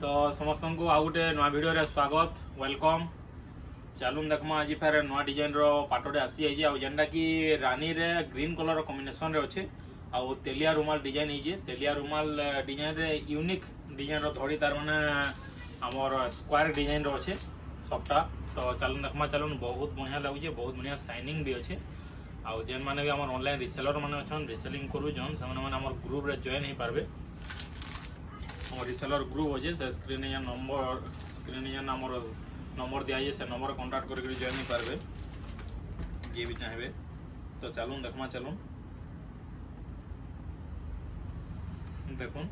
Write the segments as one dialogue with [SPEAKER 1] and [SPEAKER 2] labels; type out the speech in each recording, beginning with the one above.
[SPEAKER 1] तो समस्त को आउ गोटे नुआ भिडियो रे स्वागत वेलकम। चलून देखमा आज फेर नुआ डिजाइन रो पाटोटे आसी जाइए आउ जेनटा कि रानी रे ग्रीन कलर कॉम्बिनेशन रे अच्छे आउ तेलिया रुमाल डिजाइन है। तेलिया रुमाल डिजाइन रे यूनिक डिजाइन रो धड़ी तार माने हमर स्क्वायर डिजाइन रो अच्छे सबटा। तो चलून देखमा चलून बहुत बढ़िया लगुचे, बहुत बढ़िया शाइनिंग भी अच्छे। आउ जेन माने भी हमर ऑनलाइन रिसेलर माने अछन रिसेलिंग करू जन से माने हमर ग्रुप रे जॉइन ही पारबे। हमर रिसेलर ग्रुप अच्छे से स्क्रीन या नंबर दिया है से नंबर कांटेक्ट करके जॉइन ही पारबे ये भी चाहेबे। तो चलून देखमा चलून देखुन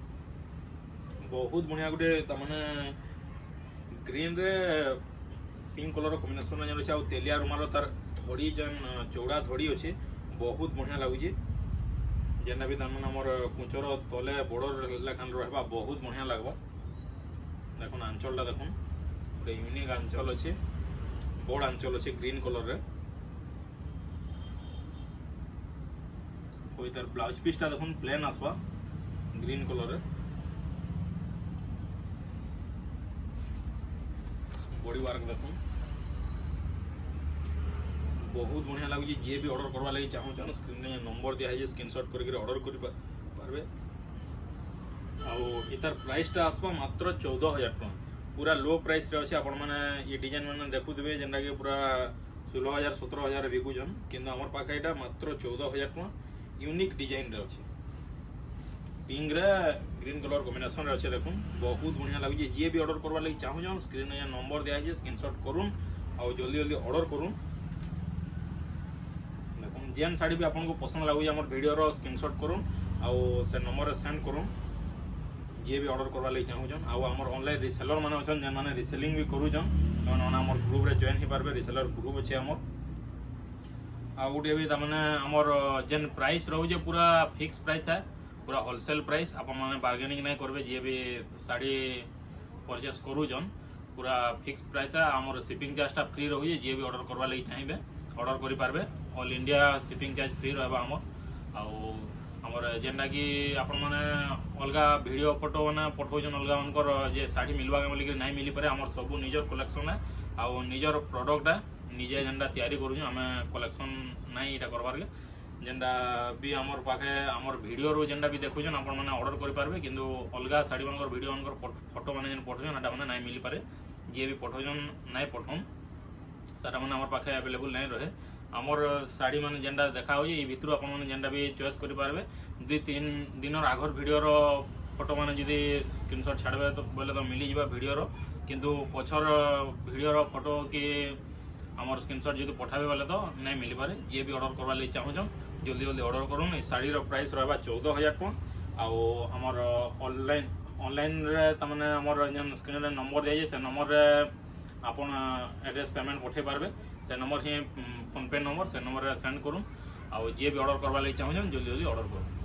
[SPEAKER 1] बहुत बढ़िया गोटे तमाने ग्रीन रे पिंक कलर कॉम्बिनेशन जन अच्छे। तेलिया रुमाल तार धड़ी जन चौड़ा धड़ी अच्छे बहुत बढ़िया लगुचे। जेना भी तमन हमर कुचर तले बॉर्डर लेखान रहबा बहुत बढ़िया लगबा। देखुन आंचलटा देखुन गोटे यूनिक आंचल अच्छे, बड़ आंचल अच्छे ग्रीन कलर रे। कोई तार ब्लाउज पीसटा देखुन प्लेन आसबा ग्रीन कलर रे। बॉडी वर्क देखुन बहुत बढ़िया लगुचे। जी भी ऑर्डर करवा लगी चाहूँ स्क्रीन में नंबर दिया है स्क्रीनशॉट करके ऑर्डर कर पारबे। आउ इतार प्राइसटा आसबा मात्र 14,000 टका पूरा लो प्राइस रे अछि। आपण माने ये डिजाइन माने देखुथिबे जेनटा कि पूरा 16,000 17,000 बिकुजन किंतु हमर पाखे एटा मात्र 14,000 टका यूनिक डिजाइन रे अछि। पिंक रे ग्रीन कलर कॉम्बिनेशन रे अछि देखुन बहुत बढ़िया लगुचे। जे भी ऑर्डर करवा लगी चाहूँ स्क्रीन में नंबर दिया है स्क्रीनशॉट करूँ आउ जल्दी जल्दी ऑर्डर करूँ। जेन साड़ी भी आपको पसंद लगुच आम वीडियो रो स्क्रीनशॉट करूँ आउ से नंबर सेंड करूँ जे भी ऑर्डर करवा लगी चाहूँ। आउ आम ऑनलाइन रिसेलर माने अछन जेन माने रिसेलिंग भी करूछन ସେମାନେ आम ग्रुप रे जॉइन ही पारबे। रिसेलर ग्रुप अच्छे आम आउ गोटे भी तमाने आमर जेन प्राइस रोचे पूरा फिक्स प्राइस है, पूरा होलसेल प्राइस। आप माने बार्गेनिंग नहीं करबे। जे भी साड़ी परचेस करूछन पूरा फिक्स प्राइस है। आमर शिपिंग चार्जटा फ्री रोचे। जे भी ऑर्डर करवा लगी चाहिए ऑर्डर करि पारबे। All India shipping charge free रहबा आमर जेनटा कि आपण माने अलगा वीडियो फोटो माने पठौछन अलगा उनकर जे साड़ी मिलवा के बोली नहीं मिली पारे। आमर सब निजर कलेक्शन है आउ निजर प्रोडक्ट है निजे जेनटा तैयारी करूँ आमे कलेक्शन नहीं इटा करबार के जेनटा भी आमर पाखे आमर वीडियो रो जेनटा भी देखुछन आपण माने ऑर्डर करि पारबे। किंतु अलगा साड़ी मानकर वीडियो मानकर फोटो माने जेन पठौछन एटा माने नहीं मिली पारे। जे भी पठौछन नहीं पठौन सारा माने आमर पाखे अवेलेबल नहीं रहे। आमर साड़ी माने जेनटा देखा हो ये भितर आप जेनटा भी चॉइस करि पारबे। 2-3 दिन आगर वीडियो रो फोटो माने जदि स्क्रीनशॉट छाड़बे तो बोले तो मिली जिबा वीडियो रो किंतु पछर वीडियो रो फोटो कि आमर स्क्रीनशॉट जदि पठाबे बोले तो नहीं मिली पारे। जे भी ऑर्डर करवा लगी चाहूँ जल्दी जल्दी ऑर्डर करूँ। ये साड़ी रो प्राइस रहबा 14,000 टका आउ आमर ऑनलाइन रे तमाने आमर जेन स्क्रीन रे नंबर दिया से नंबर रे आपन एड्रेस पेमेंट पठे पारबे। से नंबर ही फोन पे नंबर से नंबर सेंड करूँ आउ जे भी ऑर्डर करवा लगी चाहूँ जल्दी जल्दी ऑर्डर करूँ।